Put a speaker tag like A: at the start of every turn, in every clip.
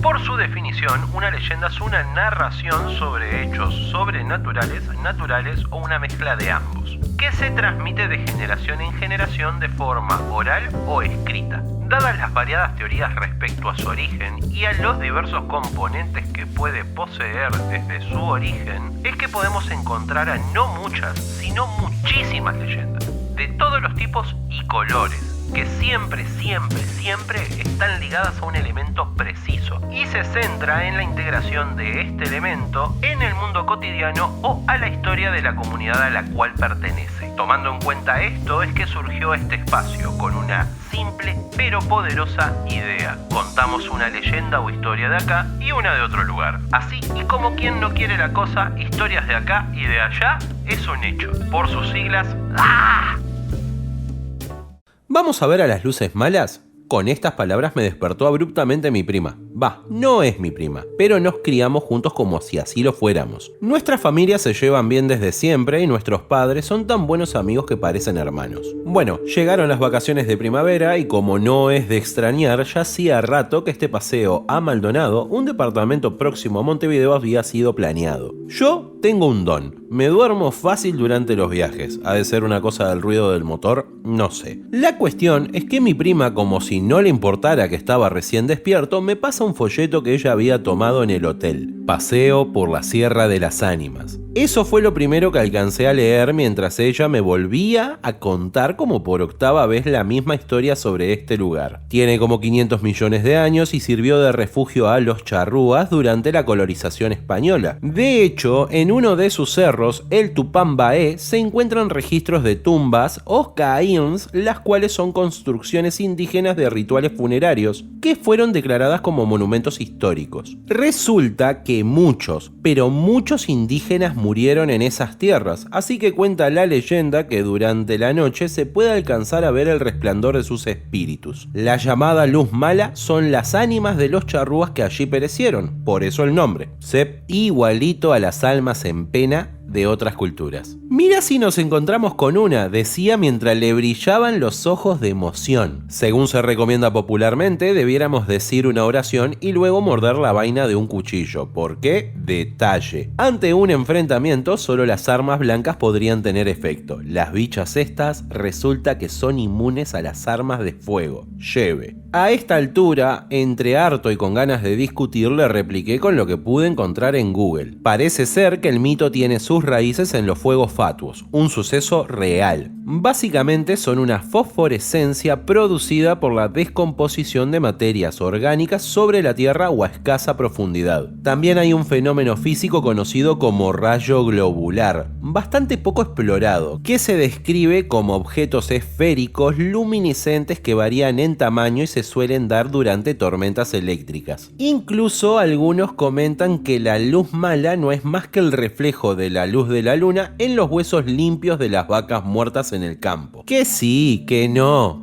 A: Por su definición, una leyenda es una narración sobre hechos sobrenaturales, naturales o una mezcla de ambos, que se transmite de generación en generación de forma oral o escrita. Dadas las variadas teorías respecto a su origen y a los diversos componentes que puede poseer desde su origen, es que podemos encontrar a no muchas, sino muchísimas leyendas, de todos los tipos y colores, que siempre están ligadas a un elemento preciso y se centra en la integración de este elemento en el mundo cotidiano o a la historia de la comunidad a la cual pertenece. Tomando en cuenta esto es que surgió este espacio con una simple pero poderosa idea. Contamos una leyenda o historia de acá y una de otro lugar. Así y como quien no quiere la cosa, historias de acá y de allá es un hecho. Por sus siglas, ¡ah!
B: ¿Vamos a ver a las luces malas? Con estas palabras me despertó abruptamente mi prima. No es mi prima, pero nos criamos juntos como si así lo fuéramos. Nuestras familias se llevan bien desde siempre y nuestros padres son tan buenos amigos que parecen hermanos. Bueno, llegaron las vacaciones de primavera y como no es de extrañar, ya hacía rato que este paseo a Maldonado, un departamento próximo a Montevideo, había sido planeado. Yo tengo un don. Me duermo fácil durante los viajes. Ha de ser una cosa del ruido del motor, no sé. La cuestión es que mi prima, como si no le importara que estaba recién despierto, me pasa un folleto que ella había tomado en el hotel. Paseo por la Sierra de las Ánimas. Eso fue lo primero que alcancé a leer mientras ella me volvía a contar como por octava vez la misma historia sobre este lugar. Tiene como 500 millones de años y sirvió de refugio a los charrúas durante la colonización española. De hecho, en uno de sus cerros, el Tupambaé, se encuentran registros de tumbas o cairns, las cuales son construcciones indígenas de rituales funerarios que fueron declaradas como monumentos históricos. Resulta que muchos, pero muchos indígenas murieron en esas tierras, así que cuenta la leyenda que durante la noche se puede alcanzar a ver el resplandor de sus espíritus. La llamada luz mala son las ánimas de los charrúas que allí perecieron, por eso el nombre. Sep igualito a las almas en pena de otras culturas. Mira si nos encontramos con una, decía mientras le brillaban los ojos de emoción. Según se recomienda popularmente, debiéramos decir una oración y luego morder la vaina de un cuchillo. ¿Por qué? Detalle. Ante un enfrentamiento, solo las armas blancas podrían tener efecto. Las bichas estas resulta que son inmunes a las armas de fuego. Lleve. A esta altura, entre harto y con ganas de discutir, le repliqué con lo que pude encontrar en Google. Parece ser que el mito tiene sus raíces en los fuegos fatuos, un suceso real. Básicamente son una fosforescencia producida por la descomposición de materias orgánicas sobre la Tierra o a escasa profundidad. También hay un fenómeno físico conocido como rayo globular, bastante poco explorado, que se describe como objetos esféricos luminiscentes que varían en tamaño y se suelen dar durante tormentas eléctricas. Incluso algunos comentan que la luz mala no es más que el reflejo de la luz de la luna en los huesos limpios de las vacas muertas en el campo. Que sí, que no,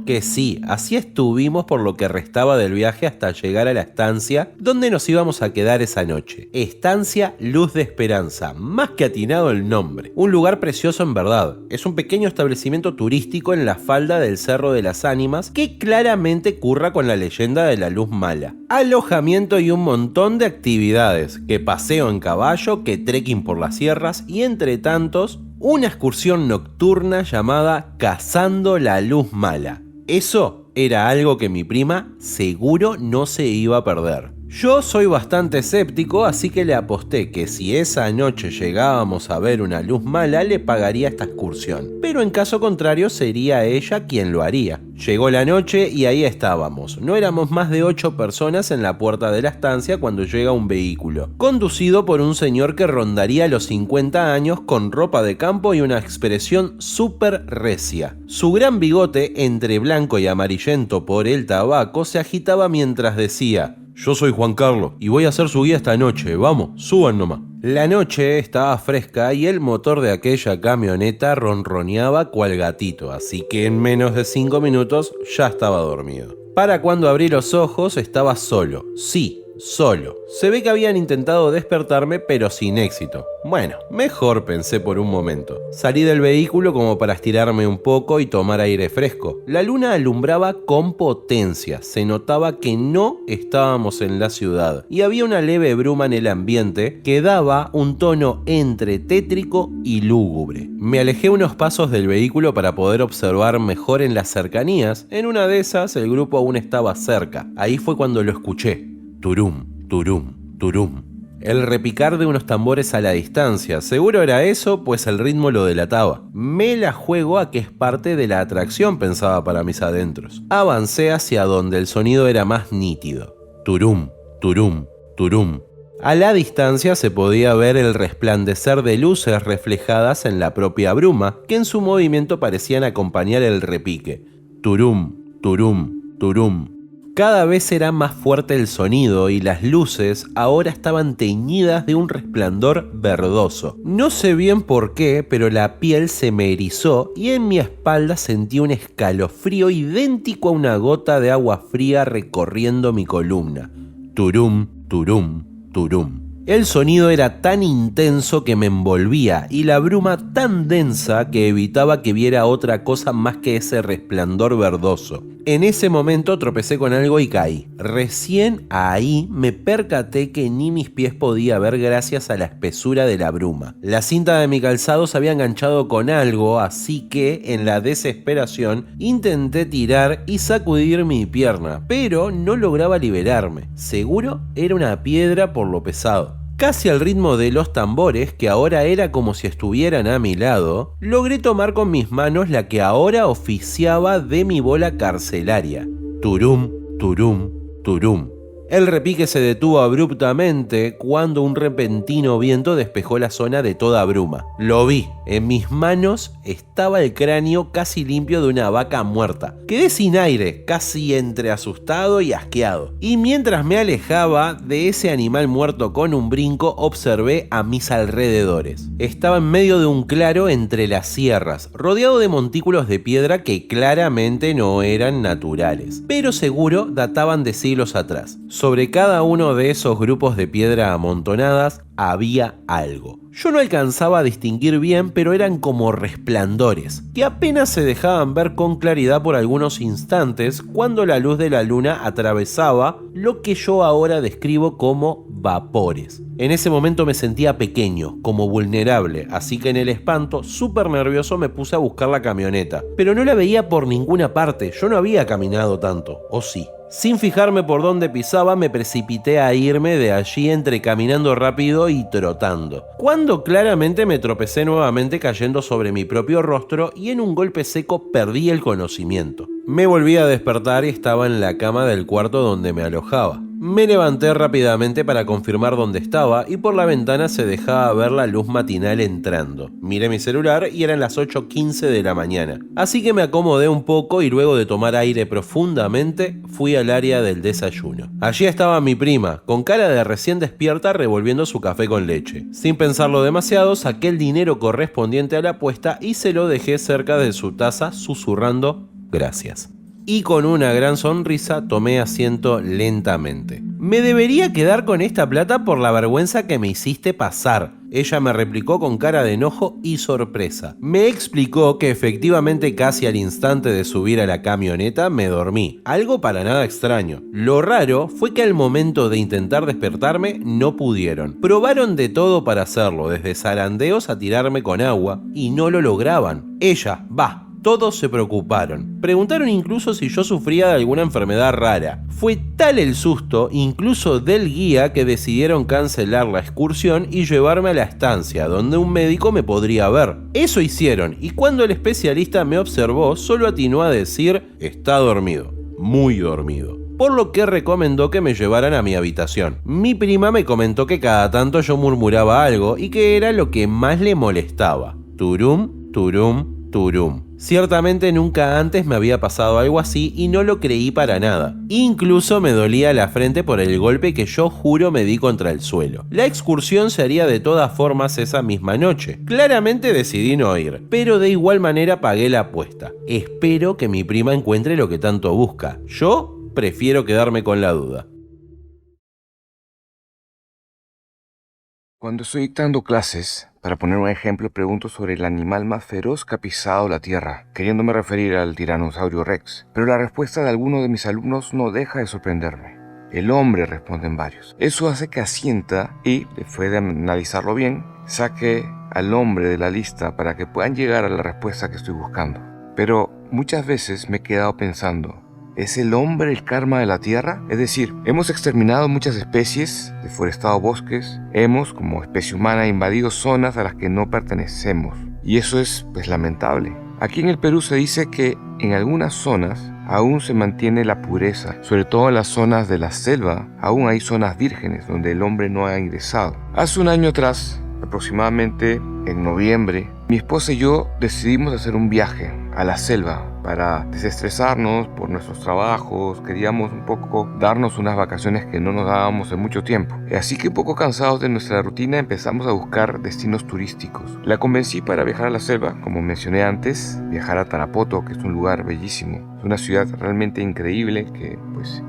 B: que sí. Así estuvimos por lo que restaba del viaje hasta llegar a la estancia donde nos íbamos a quedar esa noche. Estancia Luz de Esperanza, más que atinado el nombre. Un lugar precioso en verdad. Es un pequeño establecimiento turístico en la falda del Cerro de las Ánimas que claramente curra con la leyenda de la luz mala. Alojamiento y un montón de actividades, que paseo en caballo, que trekking por las sierras y entre tantos, una excursión nocturna llamada Cazando la Luz Mala. Eso era algo que mi prima seguro no se iba a perder. Yo soy bastante escéptico, así que le aposté que si esa noche llegábamos a ver una luz mala, le pagaría esta excursión. Pero en caso contrario, sería ella quien lo haría. Llegó la noche y ahí estábamos. No éramos más de 8 personas en la puerta de la estancia cuando llega un vehículo, conducido por un señor que rondaría los 50 años con ropa de campo y una expresión súper recia. Su gran bigote, entre blanco y amarillento por el tabaco, se agitaba mientras decía: «Yo soy Juan Carlos y voy a ser su guía esta noche, vamos, suban nomás». La noche estaba fresca y el motor de aquella camioneta ronroneaba cual gatito, así que en menos de 5 minutos ya estaba dormido. Para cuando abrí los ojos estaba solo, sí, solo. Se ve que habían intentado despertarme, pero sin éxito. Bueno, mejor, pensé por un momento. Salí del vehículo como para estirarme un poco y tomar aire fresco. La luna alumbraba con potencia, se notaba que no estábamos en la ciudad y había una leve bruma en el ambiente que daba un tono entre tétrico y lúgubre. Me alejé unos pasos del vehículo para poder observar mejor en las cercanías. En una de esas el grupo aún estaba cerca. Ahí fue cuando lo escuché. Turum, turum, turum. El repicar de unos tambores a la distancia. Seguro era eso, pues el ritmo lo delataba. Me la juego a que es parte de la atracción, pensaba para mis adentros. Avancé hacia donde el sonido era más nítido. Turum, turum, turum. A la distancia se podía ver el resplandecer de luces reflejadas en la propia bruma, que en su movimiento parecían acompañar el repique. Turum, turum, turum. Cada vez era más fuerte el sonido y las luces ahora estaban teñidas de un resplandor verdoso. No sé bien por qué, pero la piel se me erizó y en mi espalda sentí un escalofrío idéntico a una gota de agua fría recorriendo mi columna. Turum, turum, turum. El sonido era tan intenso que me envolvía y la bruma tan densa que evitaba que viera otra cosa más que ese resplandor verdoso. En ese momento tropecé con algo y caí. Recién ahí me percaté que ni mis pies podía ver gracias a la espesura de la bruma. La cinta de mi calzado se había enganchado con algo, así que en la desesperación intenté tirar y sacudir mi pierna, pero no lograba liberarme. Seguro era una piedra por lo pesado. Casi al ritmo de los tambores, que ahora era como si estuvieran a mi lado, logré tomar con mis manos la que ahora oficiaba de mi bola carcelaria. Turum, turum, turum. El repique se detuvo abruptamente cuando un repentino viento despejó la zona de toda bruma. Lo vi. En mis manos estaba el cráneo casi limpio de una vaca muerta. Quedé sin aire, casi entre asustado y asqueado. Y mientras me alejaba de ese animal muerto con un brinco, observé a mis alrededores. Estaba en medio de un claro entre las sierras, rodeado de montículos de piedra que claramente no eran naturales, pero seguro databan de siglos atrás. Sobre cada uno de esos grupos de piedra amontonadas había algo. Yo no alcanzaba a distinguir bien, pero eran como resplandores, que apenas se dejaban ver con claridad por algunos instantes cuando la luz de la luna atravesaba lo que yo ahora describo como vapores. En ese momento me sentía pequeño, como vulnerable, así que en el espanto, súper nervioso, me puse a buscar la camioneta. Pero no la veía por ninguna parte, yo no había caminado tanto, ¿o sí? Sin fijarme por dónde pisaba, me precipité a irme de allí entre caminando rápido y trotando, cuando claramente me tropecé nuevamente cayendo sobre mi propio rostro y en un golpe seco perdí el conocimiento. Me volví a despertar y estaba en la cama del cuarto donde me alojaba. Me levanté rápidamente para confirmar dónde estaba y por la ventana se dejaba ver la luz matinal entrando. Miré mi celular y eran las 8:15 de la mañana. Así que me acomodé un poco y luego de tomar aire profundamente fui al área del desayuno. Allí estaba mi prima, con cara de recién despierta revolviendo su café con leche. Sin pensarlo demasiado, saqué el dinero correspondiente a la apuesta y se lo dejé cerca de su taza susurrando gracias. Y con una gran sonrisa tomé asiento lentamente. «Me debería quedar con esta plata por la vergüenza que me hiciste pasar», ella me replicó con cara de enojo y sorpresa. Me explicó que efectivamente casi al instante de subir a la camioneta me dormí, algo para nada extraño. Lo raro fue que al momento de intentar despertarme no pudieron. Probaron de todo para hacerlo, desde zarandeos a tirarme con agua, y no lo lograban. Todos se preocuparon. Preguntaron incluso si yo sufría de alguna enfermedad rara. Fue tal el susto, incluso del guía, que decidieron cancelar la excursión y llevarme a la estancia, donde un médico me podría ver. Eso hicieron, y cuando el especialista me observó, solo atinó a decir: «Está dormido, muy dormido», por lo que recomendó que me llevaran a mi habitación. Mi prima me comentó que cada tanto yo murmuraba algo y que era lo que más le molestaba. Turum, turum, turum. Ciertamente nunca antes me había pasado algo así y no lo creí para nada. Incluso me dolía la frente por el golpe que yo juro me di contra el suelo. La excursión se haría de todas formas esa misma noche. Claramente decidí no ir, pero de igual manera pagué la apuesta. Espero que mi prima encuentre lo que tanto busca. Yo prefiero quedarme con la duda.
C: Cuando estoy dictando clases, para poner un ejemplo, pregunto sobre el animal más feroz que ha pisado la tierra, queriéndome referir al tiranosaurio Rex. Pero la respuesta de alguno de mis alumnos no deja de sorprenderme. El hombre, responden varios. Eso hace que asienta y, después de analizarlo bien, saque al hombre de la lista para que puedan llegar a la respuesta que estoy buscando. Pero muchas veces me he quedado pensando, ¿es el hombre el karma de la tierra? Es decir, hemos exterminado muchas especies, deforestado bosques, hemos, como especie humana, invadido zonas a las que no pertenecemos. Y eso es, lamentable. Aquí en el Perú se dice que en algunas zonas aún se mantiene la pureza, sobre todo en las zonas de la selva, aún hay zonas vírgenes donde el hombre no ha ingresado. Hace un año atrás, aproximadamente en noviembre, mi esposa y yo decidimos hacer un viaje a la selva para desestresarnos por nuestros trabajos. Queríamos un poco darnos unas vacaciones que no nos dábamos en mucho tiempo. Así que un poco cansados de nuestra rutina empezamos a buscar destinos turísticos. La convencí para viajar a la selva, como mencioné antes, viajar a Tarapoto, que es un lugar bellísimo. Es una ciudad realmente increíble que,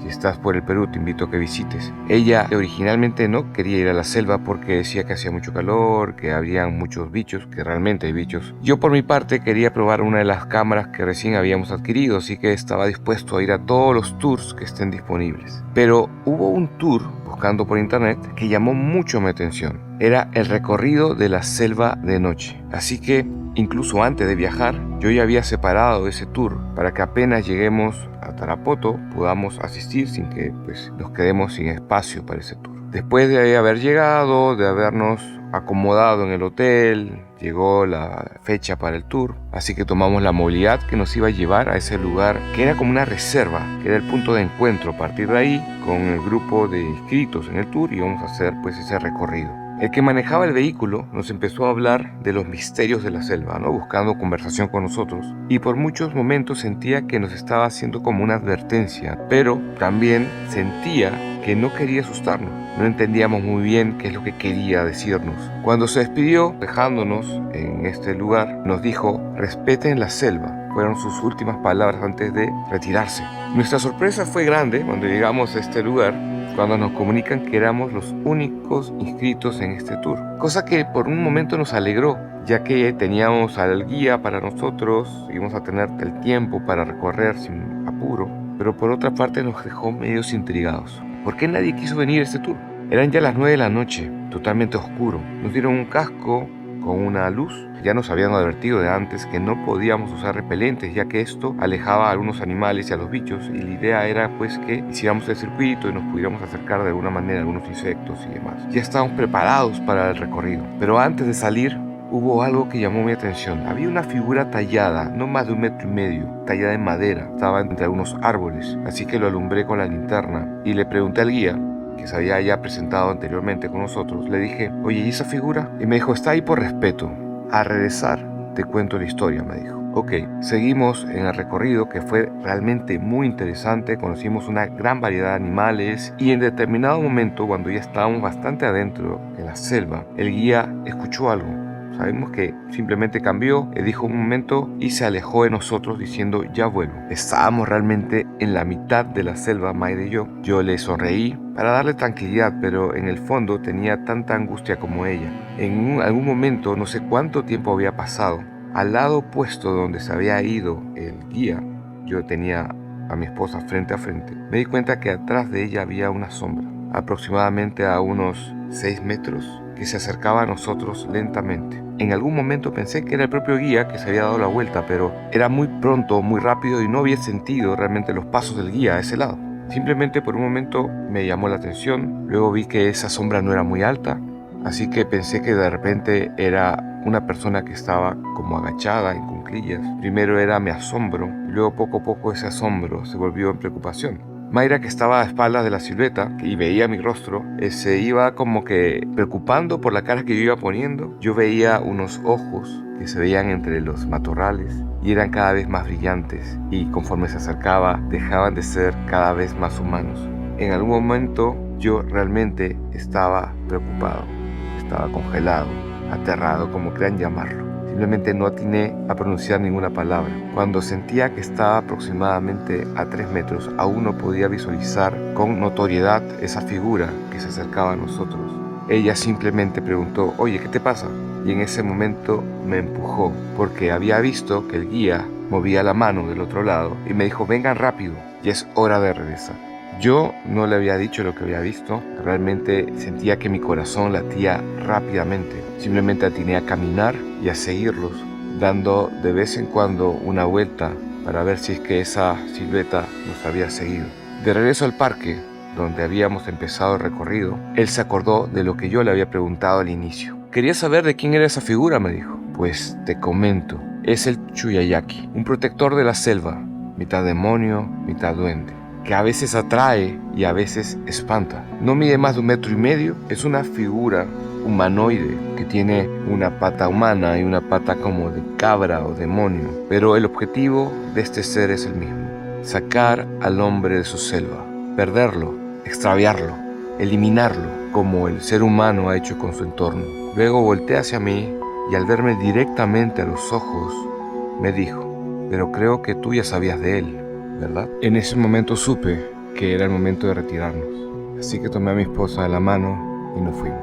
C: si estás por el Perú, te invito a que visites. Ella originalmente no quería ir a la selva porque decía que hacía mucho calor, que había muchos bichos, que realmente hay bichos. Yo por mi parte quería probar una de las cámaras que recién habíamos adquirido, así que estaba dispuesto a ir a todos los tours que estén disponibles. Pero hubo un tour, buscando por internet, que llamó mucho mi atención. Era el recorrido de la selva de noche. Así que, incluso antes de viajar, yo ya había separado ese tour para que apenas lleguemos a Tarapoto podamos asistir sin que nos quedemos sin espacio para ese tour. Después de haber llegado, de habernos acomodado en el hotel, llegó la fecha para el tour, así que tomamos la movilidad que nos iba a llevar a ese lugar que era como una reserva, que era el punto de encuentro. A partir de ahí, con el grupo de inscritos en el tour, íbamos a hacer ese recorrido. El que manejaba el vehículo nos empezó a hablar de los misterios de la selva, buscando conversación con nosotros, y por muchos momentos sentía que nos estaba haciendo como una advertencia, pero también sentía que no quería asustarnos. No entendíamos muy bien qué es lo que quería decirnos. Cuando se despidió, dejándonos en este lugar, nos dijo: respeten la selva. Fueron sus últimas palabras antes de retirarse. Nuestra sorpresa fue grande cuando llegamos a este lugar, cuando nos comunican que éramos los únicos inscritos en este tour. Cosa que por un momento nos alegró, ya que teníamos al guía para nosotros, íbamos a tener el tiempo para recorrer sin apuro. Pero por otra parte nos dejó medios intrigados. ¿Por qué nadie quiso venir a este tour? Eran ya las 9 de la noche, totalmente oscuro. Nos dieron un casco con una luz. Ya nos habían advertido de antes que no podíamos usar repelentes, ya que esto alejaba a algunos animales y a los bichos, y la idea era que hiciéramos el circuito y nos pudiéramos acercar de alguna manera a algunos insectos y demás. Ya estábamos preparados para el recorrido, pero antes de salir hubo algo que llamó mi atención. Había una figura tallada, no más de 1,5 metros, tallada en madera. Estaba entre algunos árboles, así que lo alumbré con la linterna y le pregunté al guía, que se había ya presentado anteriormente con nosotros. Le dije: oye, ¿y esa figura? Y me dijo: está ahí por respeto. Al regresar te cuento la historia, me dijo. Ok, seguimos en el recorrido, que fue realmente muy interesante. Conocimos una gran variedad de animales y en determinado momento, cuando ya estábamos bastante adentro en la selva, el guía escuchó algo. Sabemos que simplemente cambió, dijo un momento y se alejó de nosotros diciendo: ya vuelvo. Estábamos realmente en la mitad de la selva, Mayra y yo. Yo le sonreí para darle tranquilidad, pero en el fondo tenía tanta angustia como ella. En algún momento, no sé cuánto tiempo había pasado, al lado opuesto donde se había ido el guía, yo tenía a mi esposa frente a frente. Me di cuenta que atrás de ella había una sombra, aproximadamente a unos 6 metros, que se acercaba a nosotros lentamente. En algún momento pensé que era el propio guía que se había dado la vuelta, pero era muy pronto, muy rápido, y no había sentido realmente los pasos del guía a ese lado. Simplemente por un momento me llamó la atención. Luego vi que esa sombra no era muy alta, así que pensé que de repente era una persona que estaba como agachada en cuclillas. Primero era mi asombro, y luego poco a poco ese asombro se volvió en preocupación. Mayra, que estaba a espaldas de la silueta y veía mi rostro, se iba como que preocupando por la cara que yo iba poniendo. Yo veía unos ojos que se veían entre los matorrales y eran cada vez más brillantes, y conforme se acercaba dejaban de ser cada vez más humanos. En algún momento yo realmente estaba preocupado, estaba congelado, aterrado, como quieran llamarlo. Simplemente no atiné a pronunciar ninguna palabra. Cuando sentía que estaba aproximadamente a 3 metros, aún no podía visualizar con notoriedad esa figura que se acercaba a nosotros. ella simplemente preguntó: oye, ¿qué te pasa? Y en ese momento me empujó porque había visto que el guía movía la mano del otro lado y me dijo: vengan rápido, ya es hora de regresar. Yo no le había dicho lo que había visto, realmente sentía que mi corazón latía rápidamente. Simplemente atiné a caminar y a seguirlos, dando de vez en cuando una vuelta para ver si es que esa silueta nos había seguido. De regreso al parque, donde habíamos empezado el recorrido, él se acordó de lo que yo le había preguntado al inicio. Quería saber de quién era esa figura, me dijo. Pues te comento, es el Chuyayaki, un protector de la selva, mitad demonio, mitad duende, que a veces atrae y a veces espanta. No mide más de 1,5 metros, es una figura humanoide que tiene una pata humana y una pata como de cabra o demonio, pero el objetivo de este ser es el mismo: sacar al hombre de su selva, perderlo, extraviarlo, eliminarlo, como el ser humano ha hecho con su entorno. Luego volteé hacia mí y al verme directamente a los ojos me dijo: pero creo que tú ya sabías de él, ¿verdad? En ese momento supe que era el momento de retirarnos, así que tomé a mi esposa de la mano y nos fuimos.